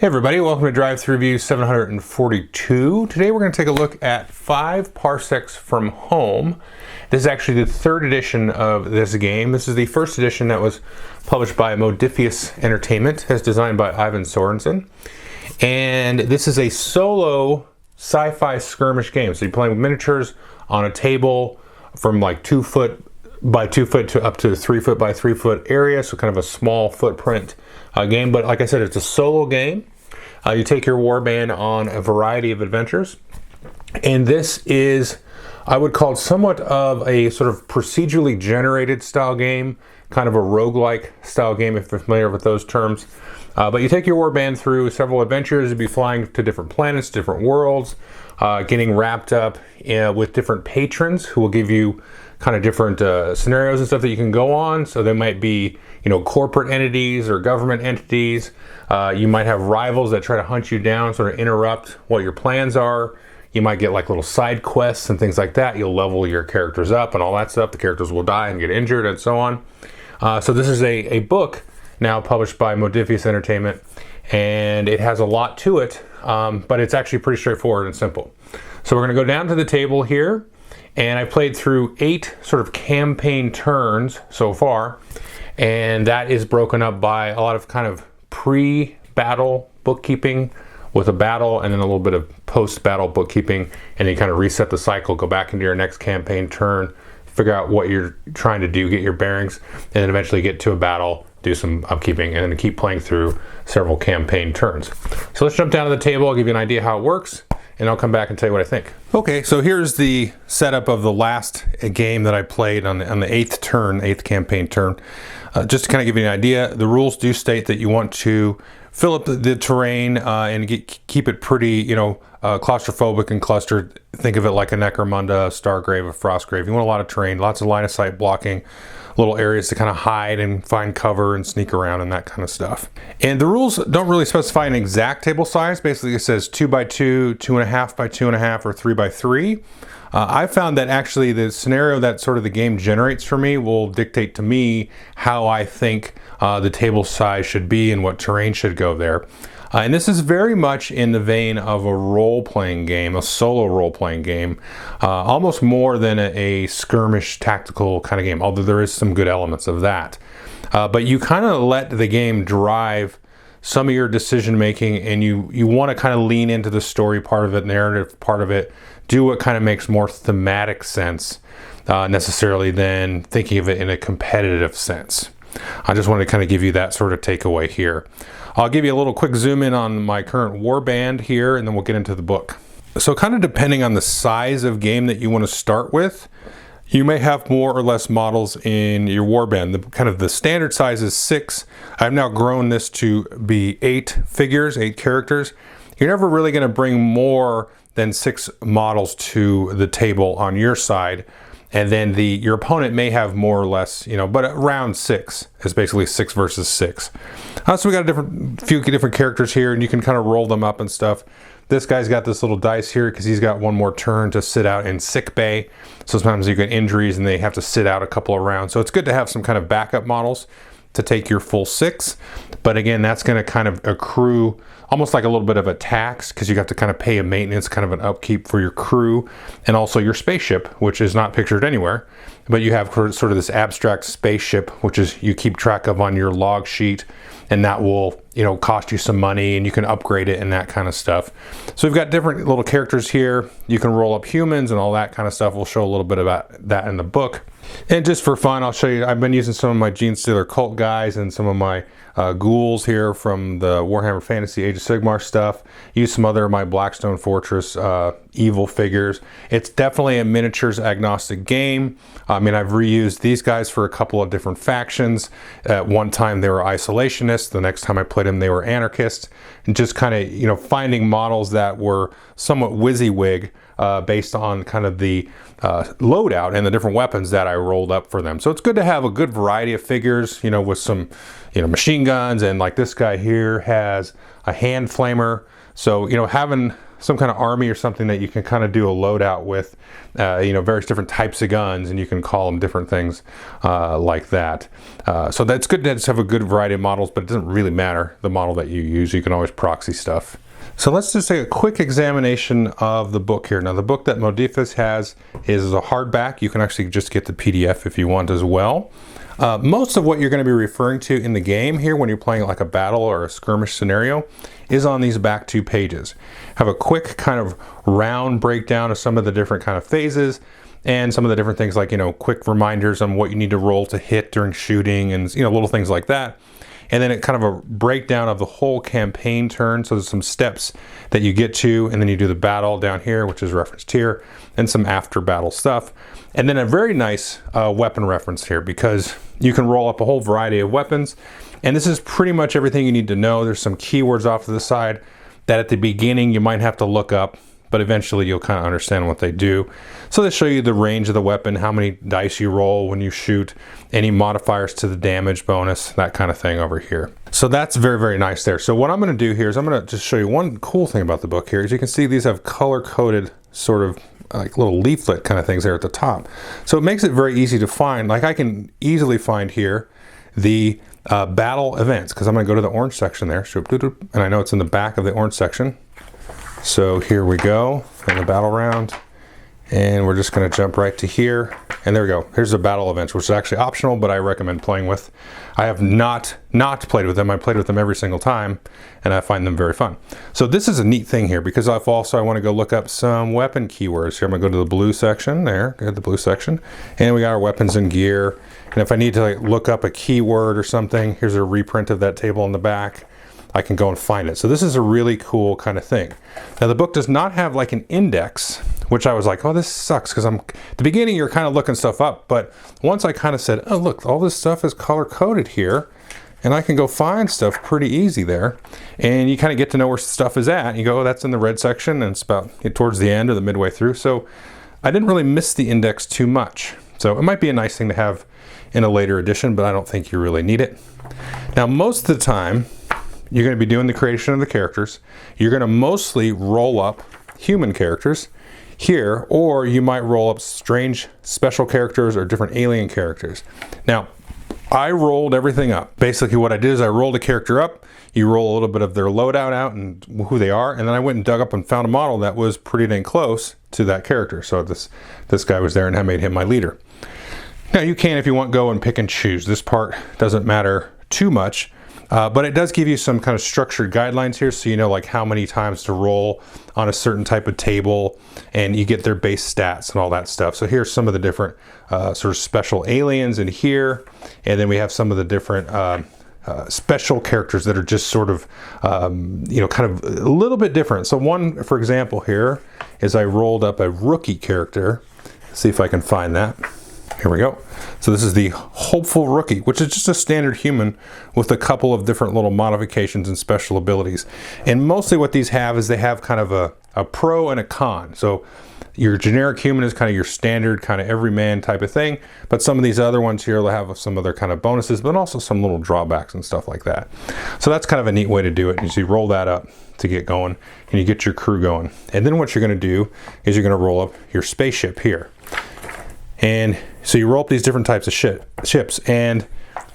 Hey everybody, welcome to Drive Thru Review 742. Today we're going to take a look at 5 Parsecs from Home. This is actually the 3rd edition of this game. This is the 1st edition that was published by Modiphius Entertainment, as designed by Ivan Sorensen. And this is a solo sci-fi skirmish game. So you're playing with miniatures on a table from like 2 foot by 2 foot to up to 3 foot by 3 foot area, so kind of a small footprint game. But like I said, it's a solo game. You take your warband on a variety of adventures, and this is, I would call it somewhat of a sort of procedurally generated style game, kind of a roguelike style game if you're familiar with those terms. But you take your warband through several adventures. You'll be flying to different planets, different worlds, getting wrapped up with different patrons who will give you kind of different scenarios and stuff that you can go on. So there might be, corporate entities or government entities. You might have rivals that try to hunt you down, sort of interrupt what your plans are. You might get like little side quests and things like that. You'll level your characters up and all that stuff. The characters will die and get injured and so on. So this is a book now published by Modiphius Entertainment, and it has a lot to it, but it's actually pretty straightforward and simple. So we're going to go down to the table here, and I played through 8 sort of campaign turns so far, and that is broken up by a lot of kind of pre-battle bookkeeping with a battle and then a little bit of post-battle bookkeeping, and then you kind of reset the cycle, go back into your next campaign turn, figure out what you're trying to do, get your bearings, and then eventually get to a battle, do some upkeeping, and then keep playing through several campaign turns. So let's jump down to the table. I'll give you an idea how it works, and I'll come back and tell you what I think. Okay, so here's the setup of the last game that I played on the 8th turn, 8th campaign turn. Just to kind of give you an idea, the rules do state that you want to fill up the terrain and keep it pretty, claustrophobic and clustered. Think of it like a Necromunda, a Stargrave, a Frostgrave. You want a lot of terrain, lots of line of sight blocking, little areas to kind of hide and find cover and sneak around and that kind of stuff. And the rules don't really specify an exact table size. Basically it says 2 by 2, 2.5 by 2.5, or 3 by 3. I found that actually the scenario that sort of the game generates for me will dictate to me how I think the table size should be and what terrain should go there. And this is very much in the vein of a role-playing game, a solo role-playing game, almost more than a skirmish tactical kind of game, although there is some good elements of that. But you kind of let the game drive some of your decision making, and you want to kind of lean into the story part of it, narrative part of it, do what kind of makes more thematic sense necessarily than thinking of it in a competitive sense. I just wanted to kind of give you that sort of takeaway here. I'll give you a little quick zoom in on my current warband here, and then we'll get into the book. So kind of depending on the size of game that you want to start with, you may have more or less models in your warband. The standard size is 6. I've now grown this to be 8 figures, 8 characters. You're never really going to bring more than 6 models to the table on your side, and then your opponent may have more or less, but around 6 is basically 6 versus 6. So we got a few different characters here, and you can kind of roll them up and stuff. This guy's got this little dice here because he's got one more turn to sit out in sick bay. So sometimes you get injuries and they have to sit out a couple of rounds. So it's good to have some kind of backup models to take your full 6. But again, that's going to kind of accrue almost like a little bit of a tax, because you have to kind of pay a maintenance, kind of an upkeep for your crew, and also your spaceship, which is not pictured anywhere. But you have sort of this abstract spaceship, which is you keep track of on your log sheet, and that will cost you some money, and you can upgrade it and that kind of stuff. So we've got different little characters here. You can roll up humans and all that kind of stuff. We'll show a little bit about that in the book. And just for fun, I'll show you, I've been using some of my Genestealer cult guys and some of my ghouls here from the Warhammer Fantasy Age of Sigmar stuff. Use some other of my Blackstone Fortress evil figures. It's definitely a miniatures agnostic game. I mean, I've reused these guys for a couple of different factions. At one time they were isolationists. The next time I played them they were anarchists. And just kind of, finding models that were somewhat WYSIWYG based on kind of the loadout and the different weapons that I rolled up for them. So it's good to have a good variety of figures, with some, machine guns, and like this guy here has a hand flamer. So, having some kind of army or something that you can kind of do a loadout with, you know, various different types of guns, and you can call them different things like that. So that's good to just have a good variety of models, but it doesn't really matter the model that you use. You can always proxy stuff. So let's just take a quick examination of the book here. Now the book that Modifus has is a hardback. You can actually just get the PDF if you want as well. Most of what you're going to be referring to in the game here when you're playing like a battle or a skirmish scenario is on these back 2 pages. Have a quick kind of round breakdown of some of the different kind of phases and some of the different things like, you know, quick reminders on what you need to roll to hit during shooting and, you know, little things like that. And then it kind of a breakdown of the whole campaign turn. So there's some steps that you get to, and then you do the battle down here, which is referenced here, and some after battle stuff. And then a very nice weapon reference here, because you can roll up a whole variety of weapons. And this is pretty much everything you need to know. There's some keywords off to the side that at the beginning you might have to look up, but eventually you'll kind of understand what they do. So they show you the range of the weapon, how many dice you roll when you shoot, any modifiers to the damage bonus, that kind of thing over here. So that's very, very nice there. So what I'm going to do here is I'm going to just show you one cool thing about the book here. As you can see, these have color-coded sort of like little leaflet kind of things there at the top. So it makes it very easy to find. Like I can easily find here the battle events, because I'm going to go to the orange section there, and I know it's in the back of the orange section. So here we go in the battle round, and we're just going to jump right to here, and there we go. Here's the battle events, which is actually optional, but I recommend playing with. I have not played with them. I played with them every single time, and I find them very fun. So this is a neat thing here, because I want to go look up some weapon keywords here. I'm going to go to the blue section there, go to the blue section, and we got our weapons and gear. And if I need to like look up a keyword or something, here's a reprint of that table in the back. I can go and find it. So this is a really cool kind of thing. Now the book does not have like an index, which I was like, oh, this sucks, because at the beginning you're kind of looking stuff up, but once I kind of said, oh look, all this stuff is color coded here, and I can go find stuff pretty easy there, and you kind of get to know where stuff is at. You go, oh, that's in the red section, and it's about towards the end or the midway through. So I didn't really miss the index too much. So it might be a nice thing to have in a later edition, but I don't think you really need it. Now most of the time, you're going to be doing the creation of the characters. You're going to mostly roll up human characters here, or you might roll up strange special characters or different alien characters. Now, I rolled everything up. Basically what I did is I rolled a character up, you roll a little bit of their loadout out and who they are, and then I went and dug up and found a model that was pretty dang close to that character. So this guy was there, and I made him my leader. Now you can, if you want, go and pick and choose. This part doesn't matter too much. But it does give you some kind of structured guidelines here, so you know like how many times to roll on a certain type of table, and you get their base stats and all that stuff. So here's some of the different sort of special aliens in here, and then we have some of the different special characters that are just sort of you know, kind of a little bit different. So one, for example, here is I rolled up a rookie character. Let's see if I can find that. Here we go. So this is the Hopeful Rookie, which is just a standard human with a couple of different little modifications and special abilities. And mostly what these have is they have kind of a pro and a con. So your generic human is kind of your standard kind of everyman type of thing, but some of these other ones here will have some other kind of bonuses, but also some little drawbacks and stuff like that. So that's kind of a neat way to do it. You roll that up to get going, and you get your crew going. And then what you're going to do is you're going to roll up your spaceship here. And so you roll up these different types of ships, and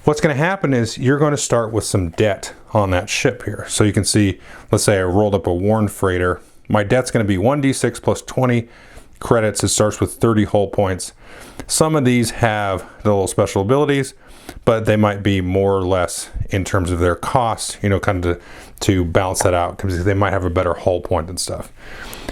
what's going to happen is you're going to start with some debt on that ship here. So you can see, let's say I rolled up a Warren freighter. My debt's going to be 1d6 plus 20 credits. It starts with 30 hull points. Some of these have the little special abilities, but they might be more or less in terms of their cost, you know, kind of to balance that out, because they might have a better hull point and stuff.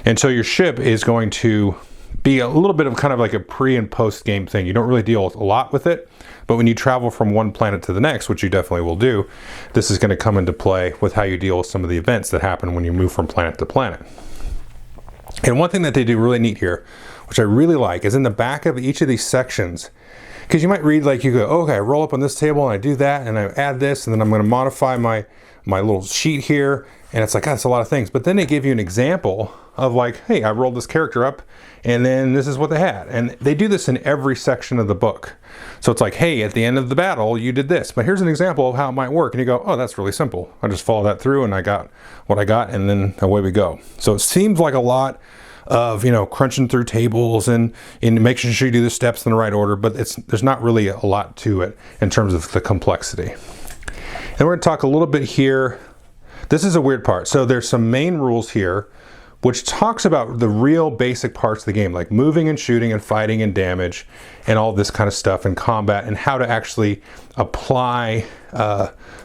And so your ship is going to be a little bit of kind of like a pre and post game thing. You don't really deal a lot with it, but when you travel from one planet to the next, which you definitely will do, this is going to come into play with how you deal with some of the events that happen when you move from planet to planet. And one thing that they do really neat here, which I really like, is in the back of each of these sections, because you might read like, you go, oh, okay, I roll up on this table and I do that and I add this, and then I'm going to modify my little sheet here, and it's like, oh, that's a lot of things. But then they give you an example of like, hey, I rolled this character up and then this is what they had. And they do this in every section of the book. So it's like, hey, at the end of the battle, you did this, but here's an example of how it might work. And you go, oh, that's really simple. I just follow that through and I got what I got, and then away we go. So it seems like a lot of, you know, crunching through tables and making sure you do the steps in the right order, but there's not really a lot to it in terms of the complexity. And we're going to talk a little bit here. This is a weird part. So there's some main rules here, which talks about the real basic parts of the game, like moving and shooting and fighting and damage and all this kind of stuff, and combat, and how to actually apply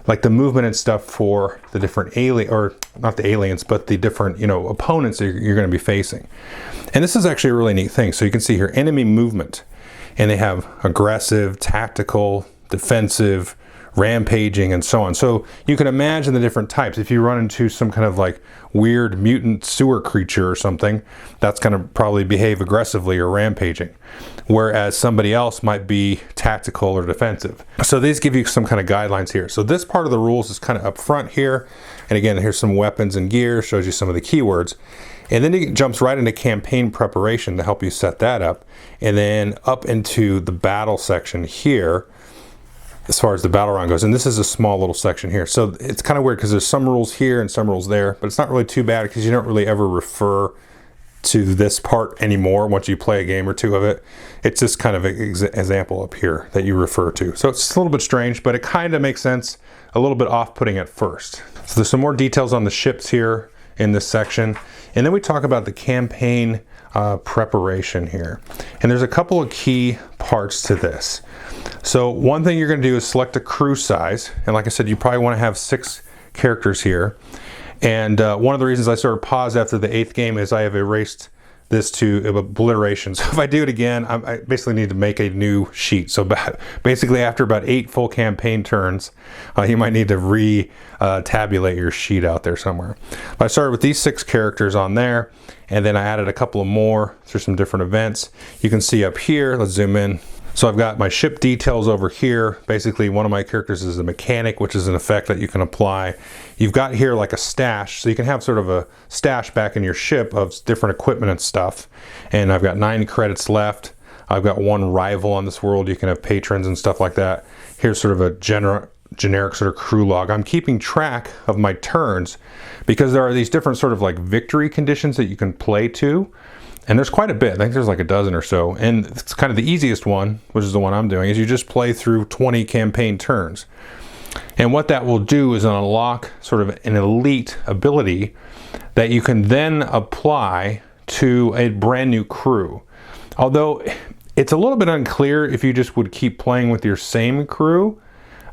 like the movement and stuff for the different or not the aliens, but the different, you know, opponents that you're going to be facing. And this is actually a really neat thing. So you can see here enemy movement, and they have aggressive, tactical, defensive, rampaging, and so on. So you can imagine the different types. If you run into some kind of like weird mutant sewer creature or something, that's going to probably behave aggressively or rampaging, whereas somebody else might be tactical or defensive. So these give you some kind of guidelines here. So this part of the rules is kind of up front here, and again, here's some weapons and gear, shows you some of the keywords, and then it jumps right into campaign preparation to help you set that up, and then up into the battle section here as far as the battle round goes. And this is a small little section here. So it's kind of weird because there's some rules here and some rules there, but it's not really too bad because you don't really ever refer to this part anymore once you play a game or two of it. It's just kind of an example up here that you refer to. So it's a little bit strange, but it kind of makes sense, a little bit off-putting at first. So there's some more details on the ships here in this section. And then we talk about the campaign preparation here. And there's a couple of key parts to this. So one thing you're going to do is select a crew size, and like I said, you probably want to have 6 characters here. And one of the reasons I sort of paused after the 8th game is I have erased this to obliteration. So if I do it again, I basically need to make a new sheet. So basically after about 8 full campaign turns, you might need to tabulate your sheet out there somewhere. But I started with these 6 characters on there, and then I added a couple of more through some different events. You can see up here, let's zoom in. So I've got my ship details over here. Basically, one of my characters is a mechanic, which is an effect that you can apply. You've got here like a stash, so you can have sort of a stash back in your ship of different equipment and stuff. And I've got 9 credits left. I've got 1 rival on this world. You can have patrons and stuff like that. Here's sort of a generic sort of crew log. I'm keeping track of my turns because there are these different sort of like victory conditions that you can play to. And there's quite a bit. I think there's like a dozen or so. And it's kind of the easiest one, which is the one I'm doing, is you just play through 20 campaign turns. And what that will do is unlock sort of an elite ability that you can then apply to a brand new crew. Although it's a little bit unclear if you just would keep playing with your same crew.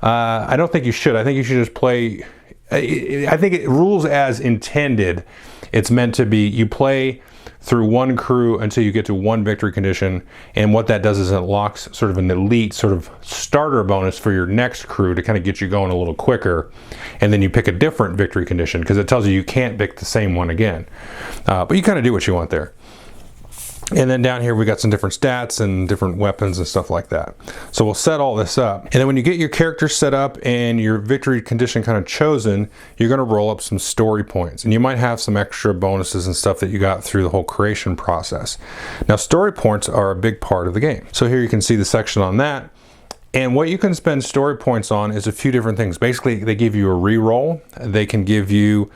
I don't think you should. I think you should just play. I think it rules as intended. It's meant to be you play through 1 crew until you get to 1 victory condition, and what that does is it unlocks sort of an elite sort of starter bonus for your next crew to kind of get you going a little quicker, and then you pick a different victory condition because it tells you can't pick the same one again, but you kind of do what you want there. And then down here we got some different stats and different weapons and stuff like that. So we'll set all this up. And then when you get your character set up and your victory condition kind of chosen, you're going to roll up some story points. And you might have some extra bonuses and stuff that you got through the whole creation process. Now story points are a big part of the game. So here you can see the section on that. And what you can spend story points on is a few different things. Basically, they give you a reroll. They can give you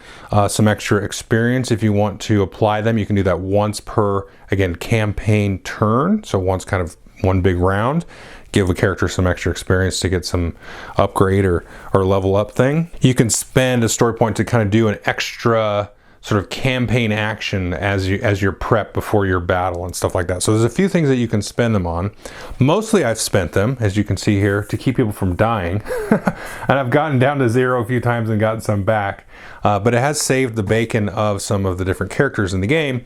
some extra experience if you want to apply them. You can do that once per, again, campaign turn. So once kind of one big round. Give a character some extra experience to get some upgrade or level up thing. You can spend a story point to kind of do an extra sort of campaign action as your prep before your battle and stuff like that. So there's a few things that you can spend them on. Mostly I've spent them, as you can see here, to keep people from dying. And I've gotten down to 0 a few times and gotten some back. But it has saved the bacon of some of the different characters in the game.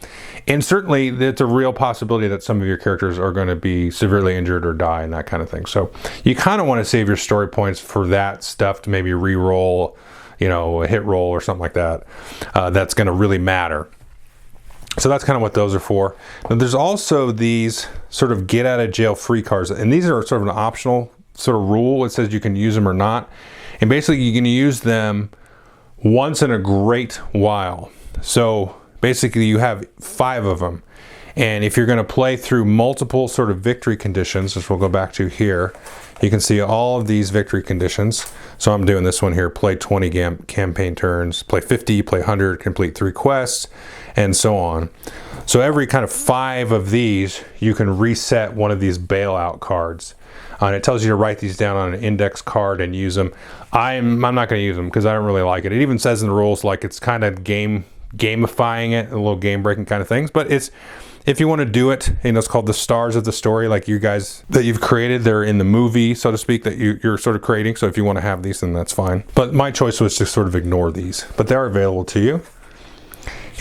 And certainly it's a real possibility that some of your characters are going to be severely injured or die and that kind of thing. So you kind of want to save your story points for that stuff to maybe re-roll, you know, a hit roll or something like that. That's going to really matter. So that's kind of what those are for. Now there's also these sort of get out of jail free cards, and these are sort of an optional sort of rule. It says you can use them or not. And basically you can use them once in a great while. So basically you have 5 of them. And if you're going to play through multiple sort of victory conditions, which we'll go back to here, you can see all of these victory conditions. So I'm doing this one here, play 20 campaign turns, play 50, play 100, complete 3 quests, and so on. So every kind of 5 of these, you can reset one of these bailout cards. And it tells you to write these down on an index card and use them. I'm not going to use them because I don't really like it. It even says in the rules like it's kind of gamifying it, a little game breaking kind of things. But it's, if you want to do it, you know, it's called the stars of the story, like you guys that you've created. They're in the movie, so to speak, that you're sort of creating. So if you want to have these, then that's fine. But my choice was to sort of ignore these, but they are available to you.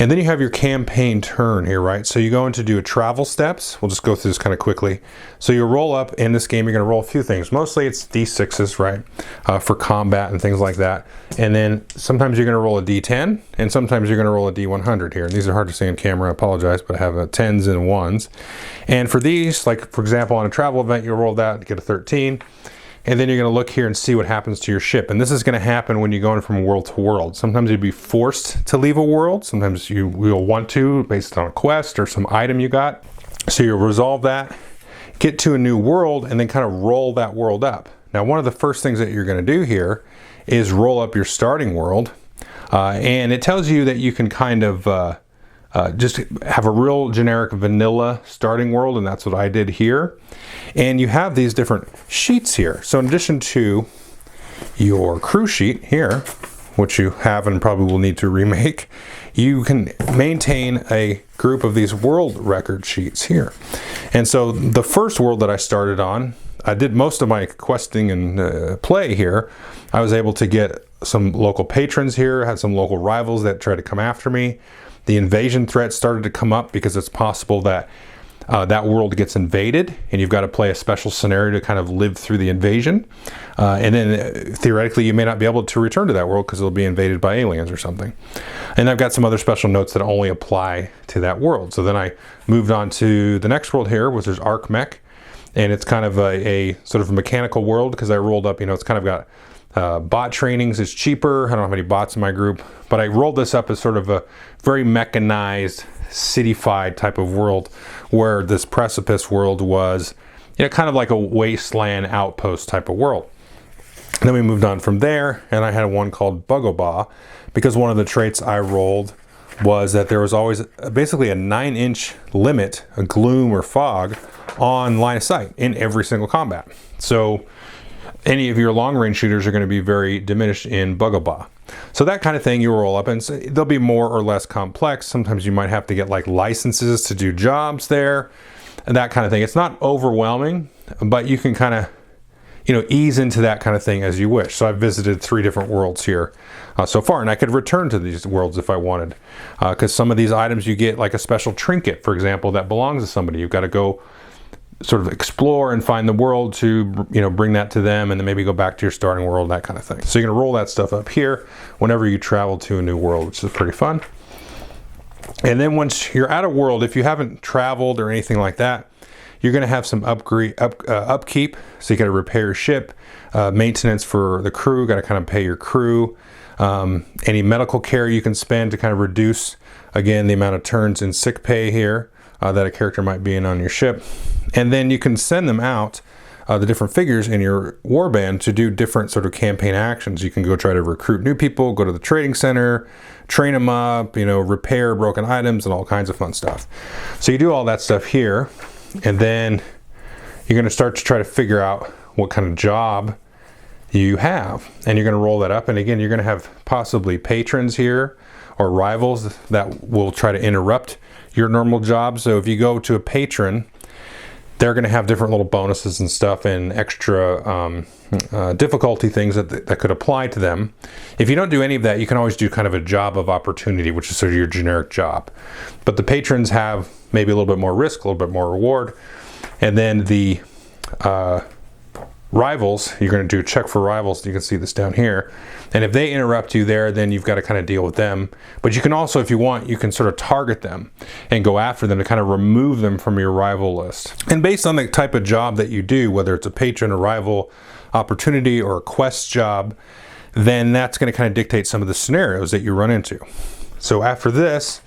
And then you have your campaign turn here, right? So you go into do a travel steps. We'll just go through this kind of quickly. So you roll up in this game, you're going to roll a few things. Mostly it's D6s, right? For combat and things like that. And then sometimes you're going to roll a D10 and sometimes you're going to roll a D100 here. And these are hard to see on camera, I apologize, but I have 10s and 1s. And for these, like for example, on a travel event, you roll that, get a 13. And then you're going to look here and see what happens to your ship. And this is going to happen when you're going from world to world. Sometimes you'd be forced to leave a world. Sometimes you will want to based on a quest or some item you got. So you'll resolve that, get to a new world, and then kind of roll that world up. Now, one of the first things that you're going to do here is roll up your starting world. And it tells you that you can kind of just have a real generic vanilla starting world, and that's what I did here. And you have these different sheets here. So in addition to your crew sheet here, which you have and probably will need to remake, you can maintain a group of these world record sheets here. And so the first world that I started on, I did most of my questing and play here. I was able to get some local patrons here, had some local rivals that tried to come after me. The invasion threat started to come up because it's possible that that world gets invaded and you've got to play a special scenario to kind of live through the invasion. And then theoretically you may not be able to return to that world because it'll be invaded by aliens or something. And I've got some other special notes that only apply to that world. So then I moved on to the next world here, which is Arc Mech. And it's kind of a sort of a mechanical world because I rolled up, you know, it's kind of got bot trainings is cheaper. I don't have any bots in my group, but I rolled this up as sort of a very mechanized, cityfied type of world where this precipice world was, you know, kind of like a wasteland outpost type of world. And then we moved on from there, and I had one called Bugoba because one of the traits I rolled was that there was always basically a 9-inch limit, a gloom or fog, on line of sight in every single combat. So any of your long-range shooters are going to be very diminished in Bugoba. So that kind of thing you roll up, and so they'll be more or less complex. Sometimes you might have to get like licenses to do jobs there and that kind of thing. It's not overwhelming, but you can kind of, you know, ease into that kind of thing as you wish. So I've visited 3 different worlds here so far, and I could return to these worlds if I wanted, because some of these items you get like a special trinket, for example, that belongs to somebody. You've got to go sort of explore and find the world to, you know, bring that to them and then maybe go back to your starting world, that kind of thing. So you're gonna roll that stuff up here whenever you travel to a new world, which is pretty fun. And then once you're at a world, if you haven't traveled or anything like that, you're gonna have some upkeep. So you gotta repair your ship, maintenance for the crew, gotta kind of pay your crew. Any medical care you can spend to kind of reduce, again, the amount of turns in sick pay here that a character might be in on your ship. And then you can send them out, the different figures in your warband, to do different sort of campaign actions. You can go try to recruit new people, go to the trading center, train them up, you know, repair broken items and all kinds of fun stuff. So you do all that stuff here, and then you're going to start to try to figure out what kind of job you have. And you're going to roll that up. And again, you're going to have possibly patrons here or rivals that will try to interrupt your normal job. So if you go to a patron, they're going to have different little bonuses and stuff and extra difficulty things that could apply to them. If you don't do any of that, you can always do kind of a job of opportunity, which is sort of your generic job. But the patrons have maybe a little bit more risk, a little bit more reward. And then the rivals, you're going to do a check for rivals. You can see this down here. And if they interrupt you there, then you've got to kind of deal with them. But you can also, if you want, you can sort of target them and go after them to kind of remove them from your rival list. And based on the type of job that you do, whether it's a patron, a rival opportunity, or a quest job, then that's going to kind of dictate some of the scenarios that you run into. So after this,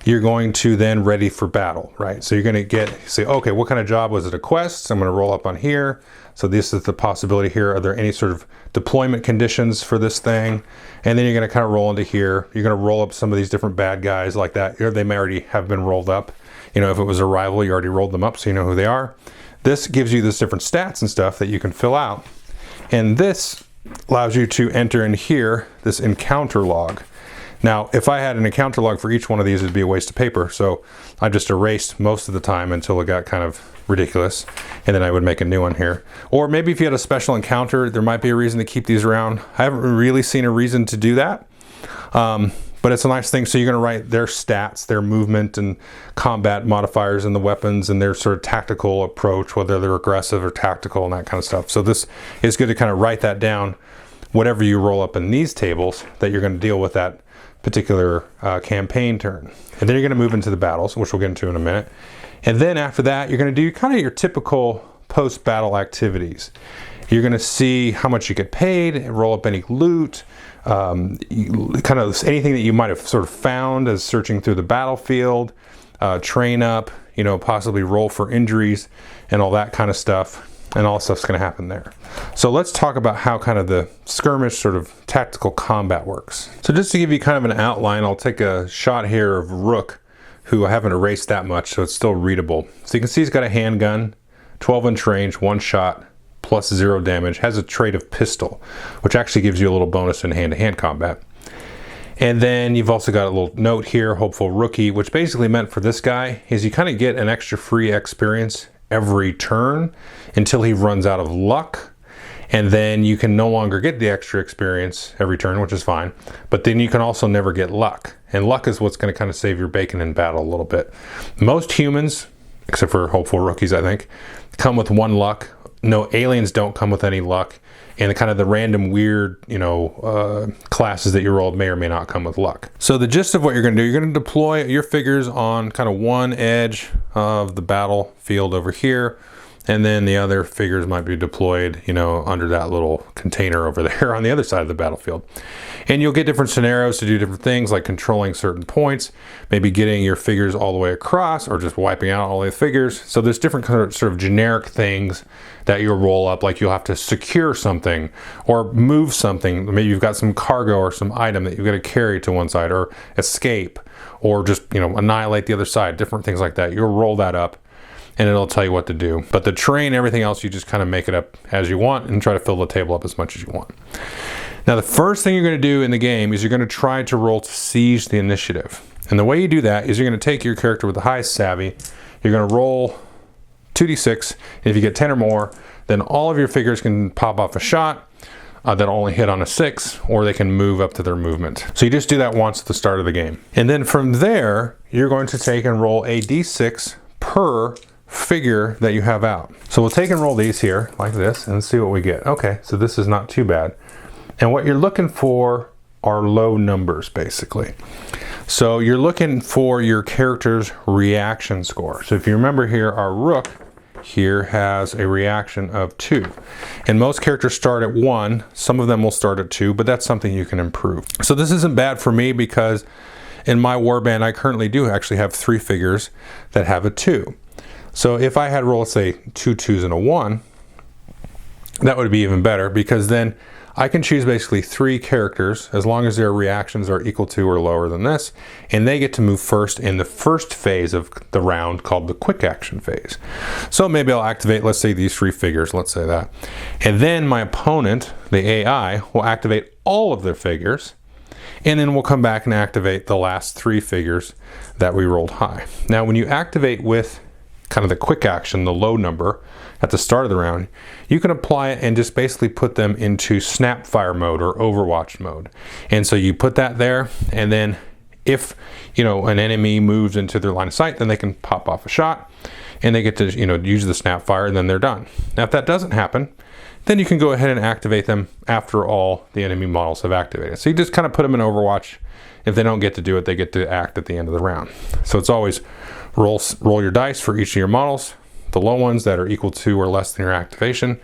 you're going to then ready for battle, right? So you're going to say, okay, what kind of job was it? A quest? So I'm going to roll up on here. So this is the possibility here. Are there any sort of deployment conditions for this thing? And then you're going to kind of roll into here. You're going to roll up some of these different bad guys like that. They may already have been rolled up. You know, if it was a rival, you already rolled them up so you know who they are. This gives you this different stats and stuff that you can fill out. And this allows you to enter in here this encounter log. Now, if I had an encounter log for each one of these, it'd be a waste of paper. So I just erased most of the time until it got kind of ridiculous. And then I would make a new one here. Or maybe if you had a special encounter, there might be a reason to keep these around. I haven't really seen a reason to do that. But it's a nice thing. So you're going to write their stats, their movement and combat modifiers and the weapons and their sort of tactical approach, whether they're aggressive or tactical and that kind of stuff. So this is good to kind of write that down, whatever you roll up in these tables, that you're going to deal with that particular campaign turn. And then you're going to move into the battles, which we'll get into in a minute. And then after that, you're going to do kind of your typical post-battle activities. You're going to see how much you get paid, roll up any loot, kind of anything that you might have sort of found as searching through the battlefield, train up, you know, possibly roll for injuries and all that kind of stuff. And all stuff's going to happen there. So let's talk about how kind of the skirmish sort of tactical combat works. So just to give you kind of an outline, I'll take a shot here of Rook, who I haven't erased that much, so it's still readable. So you can see he's got a handgun, 12-inch range, one shot, plus 0 damage, has a trait of pistol, which actually gives you a little bonus in hand-to-hand combat. And then you've also got a little note here, Hopeful Rookie, which basically meant for this guy is you kind of get an extra free experience every turn until he runs out of luck, and then you can no longer get the extra experience every turn, which is fine, but then you can also never get luck, and luck is what's going to kind of save your bacon in battle a little bit. Most humans, except for Hopeful Rookies, I think, come with 1 luck. No, aliens don't come with any luck, and kind of the random weird, you know, classes that you rolled may or may not come with luck. So the gist of what you're going to do, you're going to deploy your figures on kind of one edge of the battlefield over here, and then the other figures might be deployed, you know, under that little container over there on the other side of the battlefield. And you'll get different scenarios to do different things, like controlling certain points, maybe getting your figures all the way across, or just wiping out all the figures. So there's different kind of sort of generic things that you'll roll up, like you'll have to secure something or move something. Maybe you've got some cargo or some item that you've got to carry to one side, or escape, or just, you know, annihilate the other side, different things like that. You'll roll that up and it'll tell you what to do. But the terrain, everything else, you just kind of make it up as you want and try to fill the table up as much as you want. Now, the first thing you're going to do in the game is you're going to try to roll to seize the initiative. And the way you do that is you're going to take your character with the highest savvy, you're going to roll 2d6, and if you get 10 or more, then all of your figures can pop off a shot that'll only hit on a 6, or they can move up to their movement. So you just do that once at the start of the game. And then from there, you're going to take and roll a d6 per figure that you have out. So we'll take and roll these here like this and see what we get. Okay, so this is not too bad. And what you're looking for are low numbers, basically. So you're looking for your character's reaction score. So if you remember here, our Rook here has a reaction of 2. And most characters start at 1. Some of them will start at 2, but that's something you can improve. So this isn't bad for me because in my warband, I currently do actually have 3 figures that have a 2. So if I had roll, let's say 2 2s and a 1, that would be even better, because then I can choose basically 3 characters as long as their reactions are equal to or lower than this, and they get to move first in the first phase of the round called the quick action phase. So maybe I'll activate, let's say, these 3 figures, let's say that. And then my opponent, the AI, will activate all of their figures, and then we'll come back and activate the last 3 figures that we rolled high. Now, when you activate with kind of the quick action, the low number at the start of the round, you can apply it and just basically put them into Snapfire mode or Overwatch mode. And so you put that there, and then if, you know, an enemy moves into their line of sight, then they can pop off a shot and they get to, you know, use the Snapfire, and then they're done. Now, if that doesn't happen, then you can go ahead and activate them after all the enemy models have activated. So you just kind of put them in Overwatch. If they don't get to do it, they get to act at the end of the round. So it's always roll your dice for each of your models, the low ones that are equal to or less than your activation,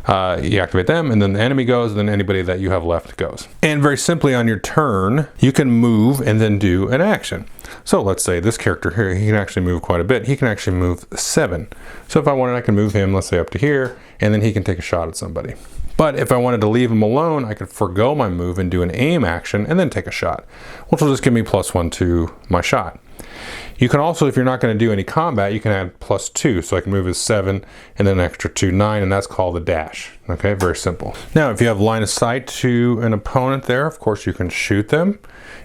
You activate them, and then the enemy goes, and then anybody that you have left goes. And very simply on your turn, you can move and then do an action. So let's say this character here, he can actually move quite a bit. He can actually move 7. So if I wanted, I can move him, let's say up to here, and then he can take a shot at somebody. But if I wanted to leave him alone, I could forego my move and do an aim action and then take a shot, which will just give me +1 to my shot. You can also, if you're not going to do any combat, you can add +2. So I can move as 7 and then an extra 2, 9, and that's called a dash. Okay, very simple. Now, if you have line of sight to an opponent there, of course you can shoot them.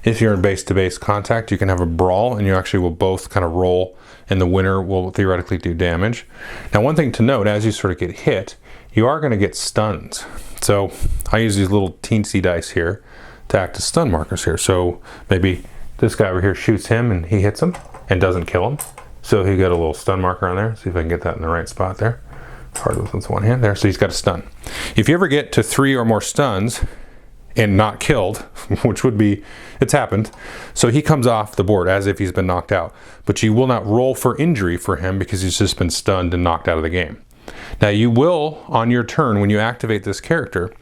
If you're in base-to-base contact, you can have a brawl, and you actually will both kind of roll, and the winner will theoretically do damage. Now, one thing to note, as you sort of get hit, you are going to get stuns. So I use these little teensy dice here to act as stun markers here. So maybe this guy over here shoots him and he hits him and doesn't kill him. So he got a little stun marker on there. See if I can get that in the right spot there. Hard with this one hand there. So he's got a stun. If you ever get to 3 or more stuns and not killed, which would be, it's happened. So he comes off the board as if he's been knocked out. But you will not roll for injury for him because he's just been stunned and knocked out of the game. Now you will, on your turn, when you activate this character,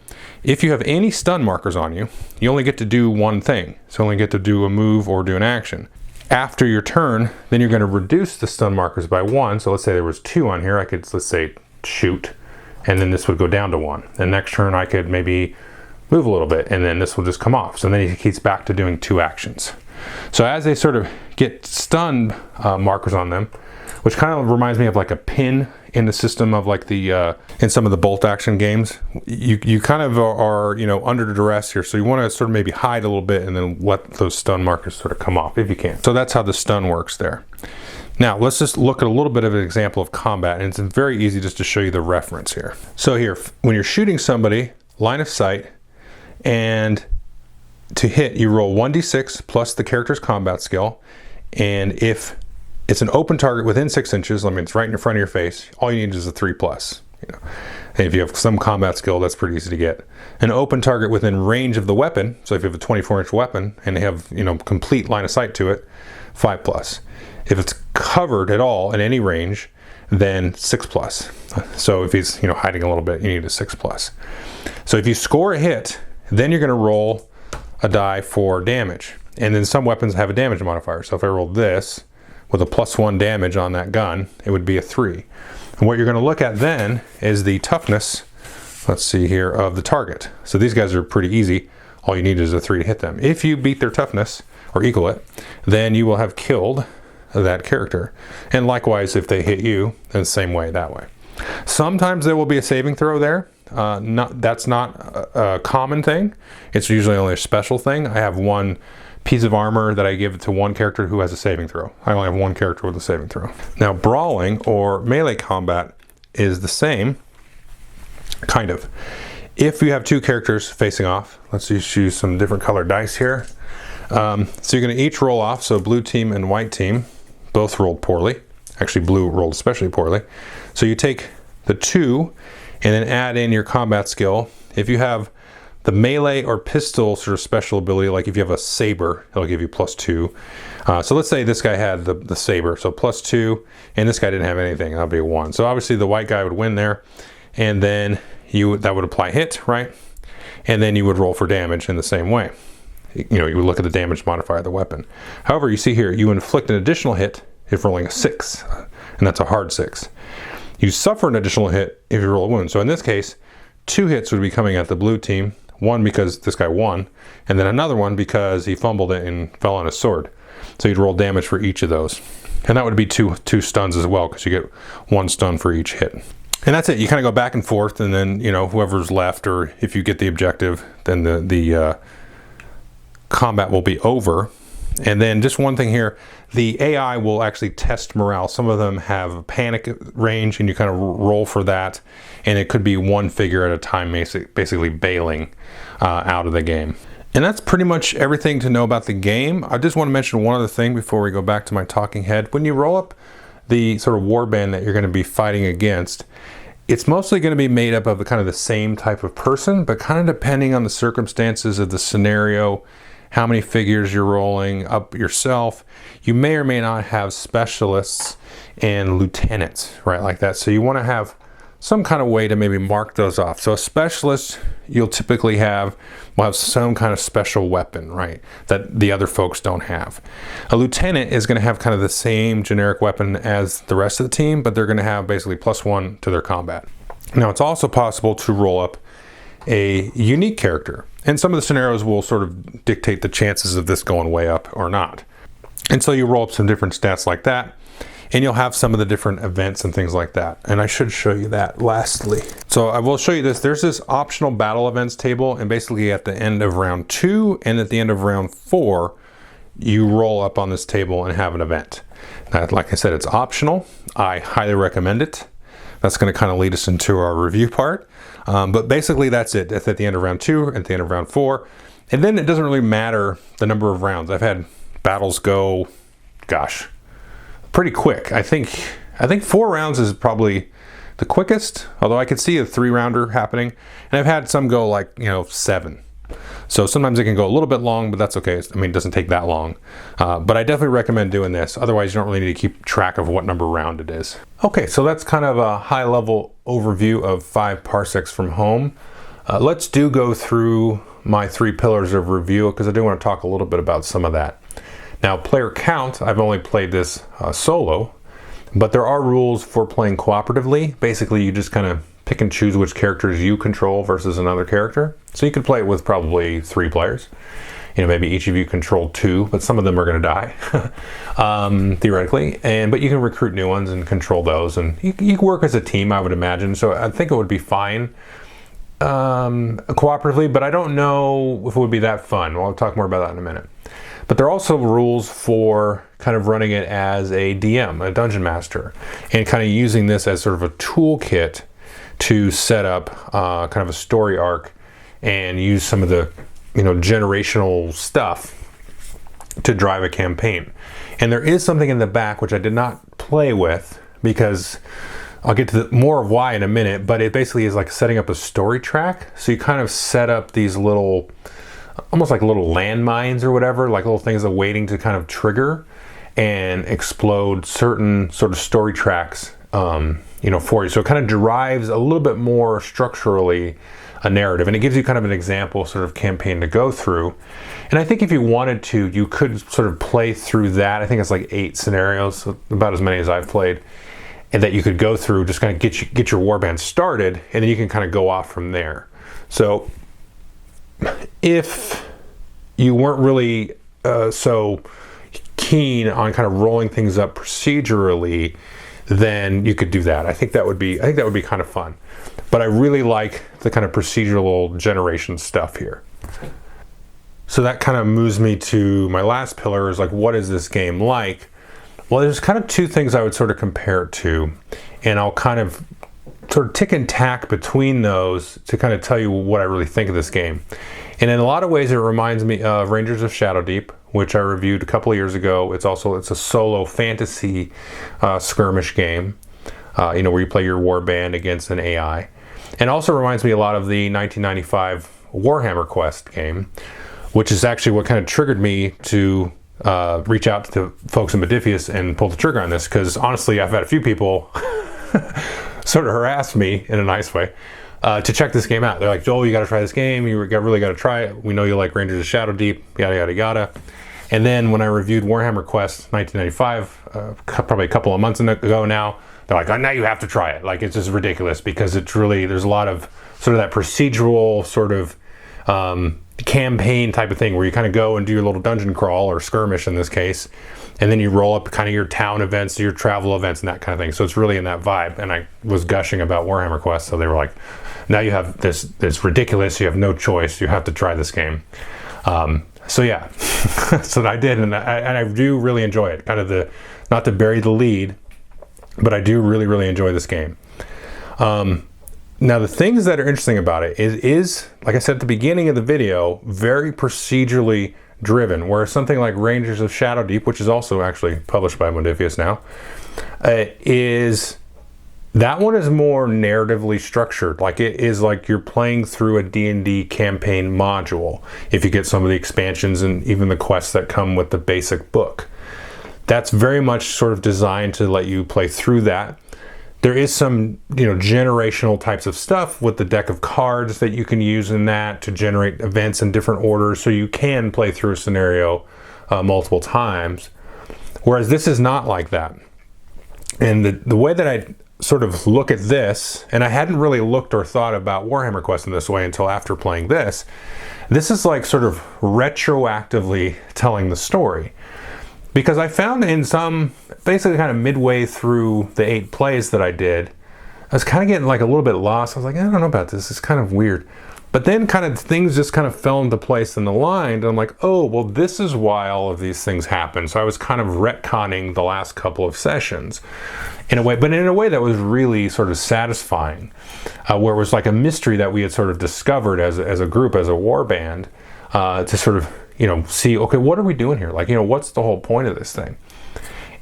if you have any stun markers on you, you only get to do one thing. So you only get to do a move or do an action. After your turn, then you're going to reduce the stun markers by 1. So let's say there was 2 on here. I could, let's say, shoot, and then this would go down to 1. The next turn I could maybe move a little bit, and then this will just come off. So then he's back to doing 2 actions. So as they sort of get stun markers on them, which kind of reminds me of like a pin in the system of like the in some of the bolt action games, you kind of are you know under duress here, so you want to sort of maybe hide a little bit and then let those stun markers sort of come off if you can. So that's how the stun works there. Now let's just look at a little bit of an example of combat, and it's very easy just to show you the reference here. So here, when you're shooting somebody, line of sight, and to hit you roll 1d6 plus the character's combat skill, and if it's an open target within 6 inches, I mean it's right in front of your face, all you need is a 3+. You know. And if you have some combat skill, that's pretty easy to get. An open target within range of the weapon, so if you have a 24-inch weapon and they have complete line of sight to it, 5+. If it's covered at all in any range, then 6+. So if he's hiding a little bit, you need a 6+. So if you score a hit, then you're going to roll a die for damage. And then some weapons have a damage modifier. So if I roll this with a +1 damage on that gun, it would be a 3. And what you're going to look at then is the toughness, let's see here, of the target. So these guys are pretty easy. All you need is a 3 to hit them. If you beat their toughness or equal it, then you will have killed that character. And likewise, if they hit you, then the same way that way. Sometimes there will be a saving throw there. That's not a common thing. It's usually only a special thing. I have one piece of armor that I give to one character who has a saving throw. I only have one character with a saving throw. Now brawling or melee combat is the same, kind of. If you have 2 characters facing off, let's just use some different colored dice here. So you're going to each roll off, so blue team and white team both rolled poorly. Actually blue rolled especially poorly. So you take the 2 and then add in your combat skill. If you have the melee or pistol sort of special ability, like if you have a saber, it'll give you +2. So let's say this guy had the saber, so +2, and this guy didn't have anything, that'll be a 1. So obviously the white guy would win there, and then that would apply hit, right? And then you would roll for damage in the same way. You would look at the damage modifier of the weapon. However, you see here, you inflict an additional hit if rolling a 6, and that's a hard 6. You suffer an additional hit if you roll a wound. So in this case, 2 hits would be coming at the blue team. One because this guy won, and then another one because he fumbled it and fell on his sword. So you'd roll damage for each of those. And that would be two stuns as well, because you get 1 stun for each hit. And that's it. You kind of go back and forth, and then whoever's left, or if you get the objective, then the combat will be over. And then just one thing here, the AI will actually test morale. Some of them have a panic range, and you kind of roll for that. And it could be 1 figure at a time, basically bailing out of the game. And that's pretty much everything to know about the game. I just want to mention one other thing before we go back to my talking head. When you roll up the sort of warband that you're going to be fighting against, it's mostly going to be made up of the same type of person, but kind of depending on the circumstances of the scenario, how many figures you're rolling up yourself, you may or may not have specialists and lieutenants, right, like that. So you want to have some kind of way to maybe mark those off. So a specialist, you'll typically will have some kind of special weapon, right, that the other folks don't have. A lieutenant is going to have kind of the same generic weapon as the rest of the team, but they're going to have basically +1 to their combat. Now, it's also possible to roll up a unique character, and some of the scenarios will sort of dictate the chances of this going way up or not. And so you roll up some different stats like that, and you'll have some of the different events and things like that. And I should show you that lastly. So I will show you this. There's this optional battle events table, and basically at the end of round 2 and at the end of round 4, you roll up on this table and have an event. Now, like I said, it's optional. I highly recommend it. That's going to kind of lead us into our review part. But basically that's it. That's at the end of round 2, at the end of round 4. And then it doesn't really matter the number of rounds. I've had battles go, gosh, pretty quick. I think 4 rounds is probably the quickest, although I could see a 3-rounder happening. And I've had some go like, 7. So sometimes it can go a little bit long, but that's okay. I mean, it doesn't take that long. But I definitely recommend doing this. Otherwise, you don't really need to keep track of what number round it is. Okay, so that's kind of a high-level overview of 5 Parsecs from home. Let's go through my 3 pillars of review, because I do want to talk a little bit about some of that. Now, player count, I've only played this solo, but there are rules for playing cooperatively. Basically, you just kind of pick and choose which characters you control versus another character. So you could play it with probably 3 players. Maybe each of you control 2, but some of them are going to die, theoretically. But you can recruit new ones and control those, and you work as a team, I would imagine. So I think it would be fine cooperatively, but I don't know if it would be that fun. Well, I'll talk more about that in a minute. But there are also rules for kind of running it as a DM, a dungeon master, and kind of using this as sort of a toolkit to set up kind of a story arc and use some of the generational stuff to drive a campaign. And there is something in the back which I did not play with, because I'll get to more of why in a minute, but it basically is like setting up a story track. So you kind of set up these little, almost like little landmines or whatever, like little things that are waiting to kind of trigger and explode certain sort of story tracks for you. So it kind of derives a little bit more structurally a narrative, and it gives you kind of an example sort of campaign to go through. And I think if you wanted to, you could sort of play through that. I think it's like 8 scenarios, about as many as I've played, and that you could go through, just kind of get your warband started, and then you can kind of go off from there. So if you weren't really so keen on kind of rolling things up procedurally, then you could do that. I think that would be kind of fun. But I really like the kind of procedural generation stuff here. So that kind of moves me to my last pillar, is like, what is this game like? Well, there's kind of 2 things I would sort of compare it to, and I'll kind of sort of tick and tack between those to kind of tell you what I really think of this game. And in a lot of ways, it reminds me of Rangers of Shadowdeep, which I reviewed a couple of years ago. It's a solo fantasy skirmish game, where you play your war band against an AI. And also reminds me a lot of the 1995 Warhammer Quest game, which is actually what kind of triggered me to reach out to the folks in Modiphius and pull the trigger on this, because honestly, I've had a few people sort of harass me in a nice way to check this game out. They're like, Joel, you got to try this game. You really got to try it. We know you like Rangers of Shadowdeep, yada, yada, yada. And then when I reviewed Warhammer Quest 1995, probably a couple of months ago now, they're like, oh, now you have to try it. Like, it's just ridiculous, because it's really, there's a lot of sort of that procedural sort of campaign type of thing where you kind of go and do your little dungeon crawl, or skirmish in this case, and then you roll up kind of your town events, your travel events, and that kind of thing. So it's really in that vibe. And I was gushing about Warhammer Quest, so they were like, now you have this ridiculous, you have no choice, you have to try this game. So yeah, so I did, and I do really enjoy it. Kind of not to bury the lead, but I do really, really enjoy this game. Now, the things that are interesting about it is, like I said at the beginning of the video, very procedurally driven, whereas something like Rangers of Shadowdeep, which is also actually published by Modiphius now, that one is more narratively structured. Like, it is like you're playing through a D&D campaign module, if you get some of the expansions and even the quests that come with the basic book. That's very much sort of designed to let you play through that. There is some, generational types of stuff with the deck of cards that you can use in that to generate events in different orders, so you can play through a scenario multiple times. Whereas this is not like that. And the way that I sort of look at this, and I hadn't really looked or thought about Warhammer Quest in this way until after playing this is like sort of retroactively telling the story. Because I found in some, basically kind of midway through the 8 plays that I did, I was kind of getting like a little bit lost. I was like, I don't know about this. It's kind of weird. But then kind of things just kind of fell into place in the line. And I'm like, oh, well, this is why all of these things happen. So I was kind of retconning the last couple of sessions in a way, but in a way that was really sort of satisfying, where it was like a mystery that we had sort of discovered as a group, as a war band, to sort of, see, okay, what are we doing here? Like, what's the whole point of this thing?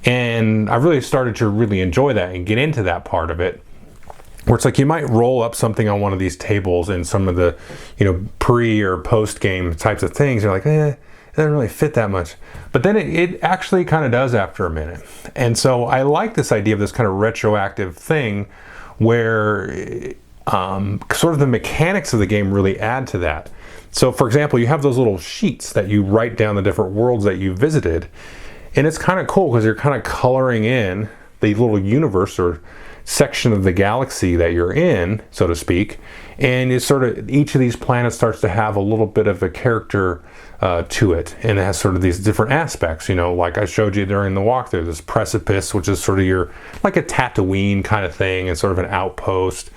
And I really started to really enjoy that and get into that part of it, where it's like you might roll up something on one of these tables in some of the, pre or post game types of things. You're like, it doesn't really fit that much. But then it actually kind of does after a minute. And so I like this idea of this kind of retroactive thing where sort of the mechanics of the game really add to that. So for example, you have those little sheets that you write down the different worlds that you visited. And it's kind of cool because you're kind of coloring in the little universe or section of the galaxy that you're in, so to speak. And it's sort of, each of these planets starts to have a little bit of a character to it. And it has sort of these different aspects, like I showed you during the walkthrough, this precipice, which is sort of your, like a Tatooine kind of thing, and sort of an outpost.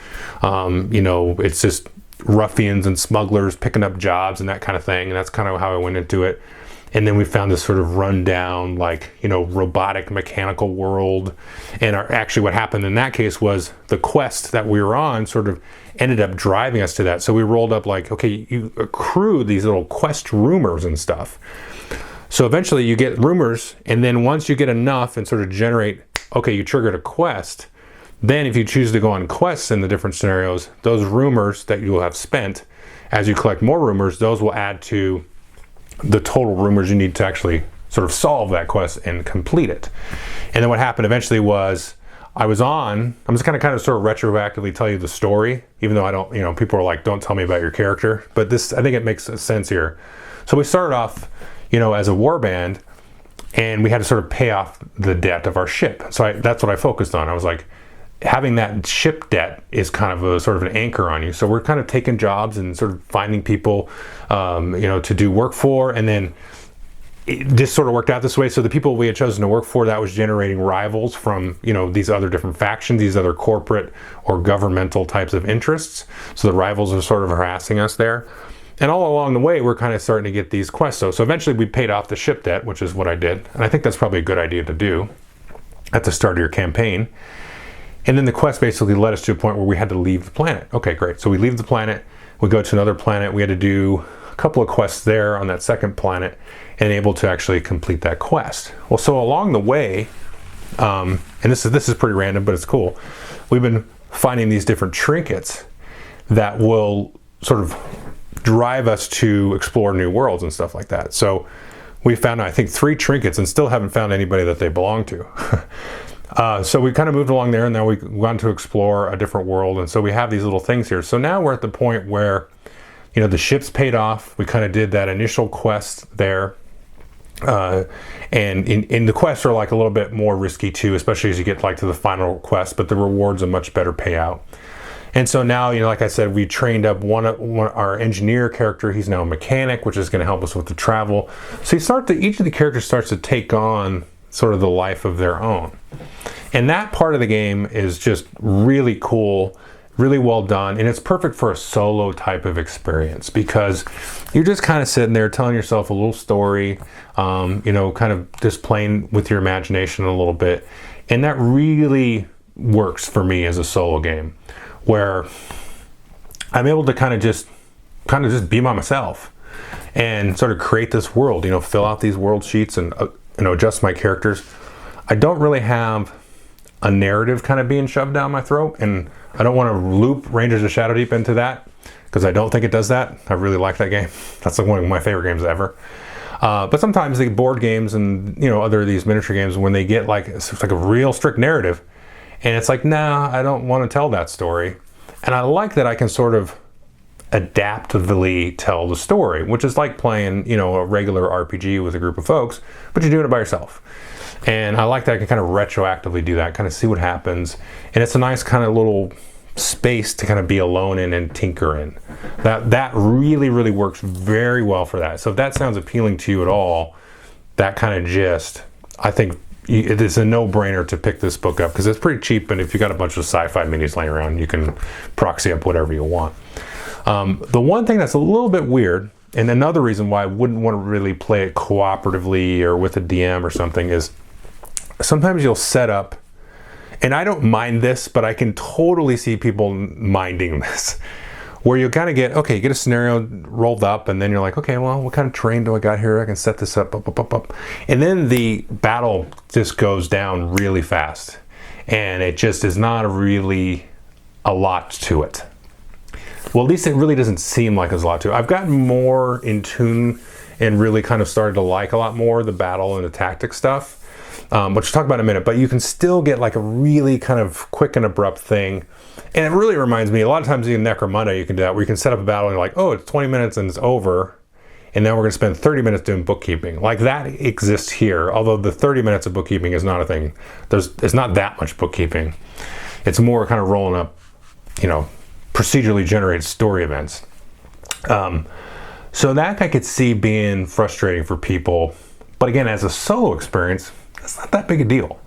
It's just ruffians and smugglers picking up jobs and that kind of thing. And that's kind of how I went into it. And then we found this sort of rundown, robotic mechanical world. And actually what happened in that case was the quest that we were on sort of ended up driving us to that. So we rolled up okay, you accrue these little quest rumors and stuff. So eventually you get rumors, and then once you get enough and sort of generate, okay, you triggered a quest. Then if you choose to go on quests in the different scenarios, those rumors that you will have spent, as you collect more rumors, those will add to the total rumors you need to actually sort of solve that quest and complete it. And then what happened eventually was I'm just kind of sort of retroactively tell you the story, even though I don't, people are like, don't tell me about your character. But this, I think it makes sense here. So we started off, as a war band, and we had to sort of pay off the debt of our ship. So that's what I focused on. I was like, having that ship debt is kind of a sort of an anchor on you. So we're kind of taking jobs and sort of finding people, to do work for. And then it just sort of worked out this way. So the people we had chosen to work for, that was generating rivals from, these other different factions, these other corporate or governmental types of interests. So the rivals are sort of harassing us there. And all along the way, we're kind of starting to get these quests. So eventually we paid off the ship debt, which is what I did. And I think that's probably a good idea to do at the start of your campaign. And then the quest basically led us to a point where we had to leave the planet. Okay, great. So we leave the planet, we go to another planet. We had to do a couple of quests there on that second planet and able to actually complete that quest. Well, so along the way, and this is pretty random, but it's cool. We've been finding these different trinkets that will sort of drive us to explore new worlds and stuff like that. So we found, I think, 3 trinkets and still haven't found anybody that they belong to. So we kind of moved along there, and now we want to explore a different world. And so we have these little things here. So now we're at the point where, the ship's paid off. We kind of did that initial quest there. And in the quests are like a little bit more risky too, especially as you get to the final quest, but the reward's a much better payout. And so now, like I said, we trained up one our engineer character. He's now a mechanic, which is going to help us with the travel. So each of the characters starts to take on sort of the life of their own. And that part of the game is just really cool, really well done, and it's perfect for a solo type of experience because you're just kind of sitting there telling yourself a little story, kind of just playing with your imagination a little bit. And that really works for me as a solo game, where I'm able to kind of just be by myself and sort of create this world, fill out these world sheets and adjust my characters. I don't really have a narrative kind of being shoved down my throat, and I don't want to loop Rangers of Shadow Deep into that because I don't think it does that. I really like that game. That's like one of my favorite games ever. But sometimes the board games and other of these miniature games, when they get it's like a real strict narrative, And it's like, nah, I don't want to tell that story. And I like that I can sort of adaptively tell the story, which is like playing, you know, a regular RPG with a group of folks, but you're doing it by yourself. And I like that I can kind of retroactively do that, kind of see what happens. And it's a nice kind of little space to kind of be alone in and tinker in. That really, really works very well for that. So if that sounds appealing to you at all, that kind of gist, I think it is a no-brainer to pick this book up because it's pretty cheap, and if you got a bunch of sci-fi minis laying around, you can proxy up whatever you want. The one thing that's a little bit weird, and another reason why I wouldn't want to really play it cooperatively or with a DM or something, is sometimes you'll set up, and I don't mind this, but I can totally see people minding this, where you kind of get a scenario rolled up, and then you're like, okay, well, what kind of terrain do I got here? I can set this up. And then the battle just goes down really fast, and it just is not really a lot to it. Well, at least it really doesn't seem like there's a lot to it. I've gotten more in tune and really kind of started to like a lot more the battle and the tactic stuff, which we'll talk about in a minute, but you can still get like a really kind of quick and abrupt thing. And it really reminds me, a lot of times in Necromunda you can do that, where you can set up a battle and you're like, oh, it's 20 minutes and it's over, and then we're going to spend 30 minutes doing bookkeeping. Like that exists here, although the 30 minutes of bookkeeping is not a thing. It's not that much bookkeeping. It's more kind of rolling up, you know, procedurally generated story events. So that I could see being frustrating for people. But again, as a solo experience, it's not that big a deal.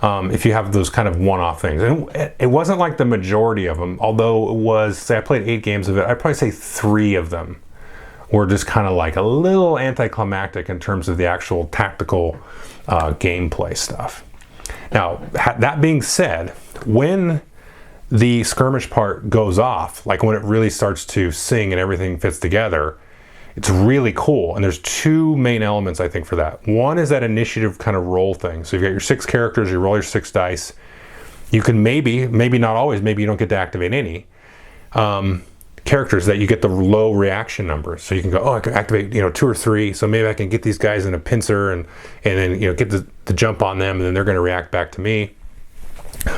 If you have those kind of one-off things. And it wasn't like the majority of them, although it was, say I played 8 games of it, I'd probably say 3 of them were just kind of like a little anticlimactic in terms of the actual tactical gameplay stuff. Now, that being said, when the skirmish part goes off, like when it really starts to sing and everything fits together, it's really cool. And there's 2 main elements, I think, for that. One is that initiative kind of roll thing. So you've got your 6 characters, you roll your 6 dice. You can maybe not always, maybe you don't get to activate any characters that you get the low reaction numbers. So you can go, oh, I can activate, 2 or 3. So maybe I can get these guys in a pincer and then, get the jump on them, and then they're going to react back to me.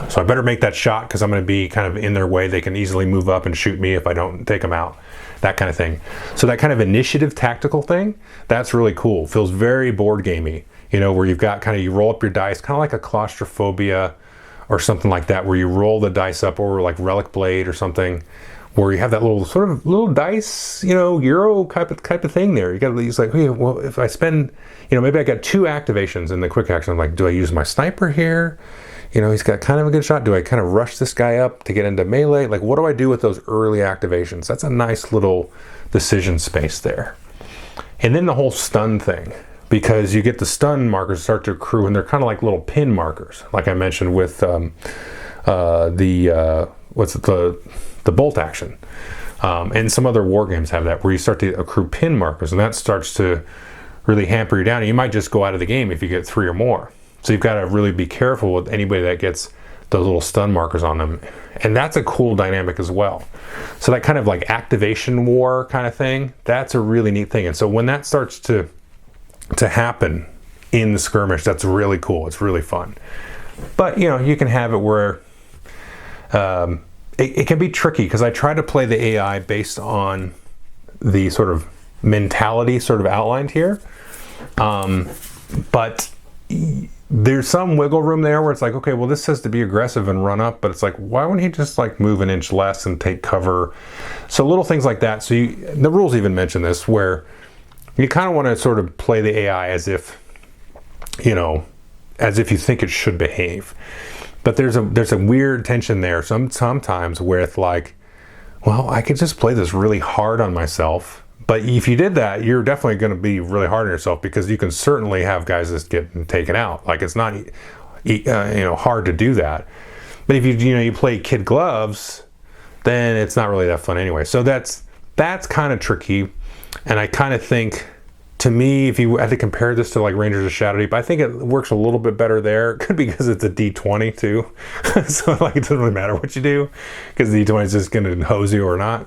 So I better make that shot because I'm going to be kind of in their way. They can easily move up and shoot me if I don't take them out. That kind of thing. So that kind of initiative tactical thing, that's really cool. Feels very board gamey, where you've got you roll up your dice, kind of like a claustrophobia or something like that, where you roll the dice up, or like Relic Blade or something, where you have that little dice, Euro type of thing there. You got these like, hey, well, if I spend, maybe I got 2 activations in the quick action. I'm like, do I use my sniper here? He's got kind of a good shot. Do I kind of rush this guy up to get into melee? Like, what do I do with those early activations? That's a nice little decision space there. And then the whole stun thing, because you get the stun markers start to accrue, and they're kind of like little pin markers, like I mentioned with the bolt action. And some other war games have that, where you start to accrue pin markers, and that starts to really hamper you down. And you might just go out of the game if you get 3 or more. So you've got to really be careful with anybody that gets those little stun markers on them. And that's a cool dynamic as well. So that kind of like activation war kind of thing, that's a really neat thing. And so when that starts to happen in the skirmish, that's really cool. It's really fun. But, you can have it where it can be tricky, because I try to play the AI based on the sort of mentality sort of outlined here. But there's some wiggle room there where it's like, okay, well, this says to be aggressive and run up, but it's like, why wouldn't he just like move an inch less and take cover? So little things like that. So the rules even mention this, where you kind of want to sort of play the AI as if you think it should behave. But there's a weird tension there sometimes with like, well, I could just play this really hard on myself. But if you did that, you're definitely going to be really hard on yourself, because you can certainly have guys just get taken out. Like, it's not hard to do that. But if you play kid gloves, then it's not really that fun anyway. So that's kind of tricky. And I kind of think, to me, if you had to compare this to like Rangers of Shadow Deep, I think it works a little bit better there. It could be because it's a D20 too. So like, it doesn't really matter what you do, because the D20 is just going to hose you or not.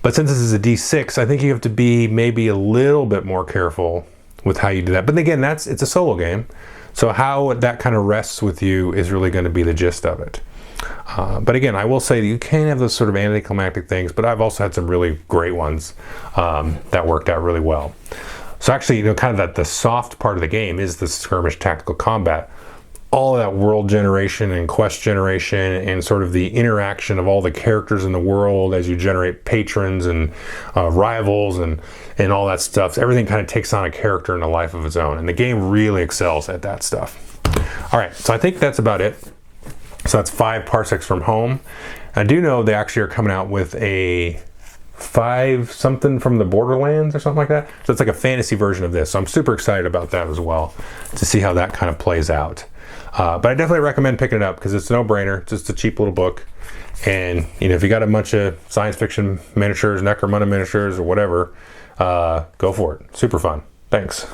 But since this is a D6, I think you have to be maybe a little bit more careful with how you do that. But again, it's a solo game. So how that kind of rests with you is really going to be the gist of it. But again, I will say that you can have those sort of anticlimactic things, but I've also had some really great ones that worked out really well. So actually, kind of the soft part of the game is the skirmish tactical combat. All of that world generation and quest generation and sort of the interaction of all the characters in the world as you generate patrons and rivals and all that stuff. Everything kind of takes on a character and a life of its own. And the game really excels at that stuff. All right, so I think that's about it. So that's 5 Parsecs from Home. I do know they actually are coming out with a 5 something from the Borderlands or something like that. So it's like a fantasy version of this. So I'm super excited about that as well, to see how that kind of plays out. But I definitely recommend picking it up because it's a no-brainer. It's just a cheap little book. And if you got a bunch of science fiction miniatures, Necromunda miniatures or whatever, go for it. Super fun. Thanks.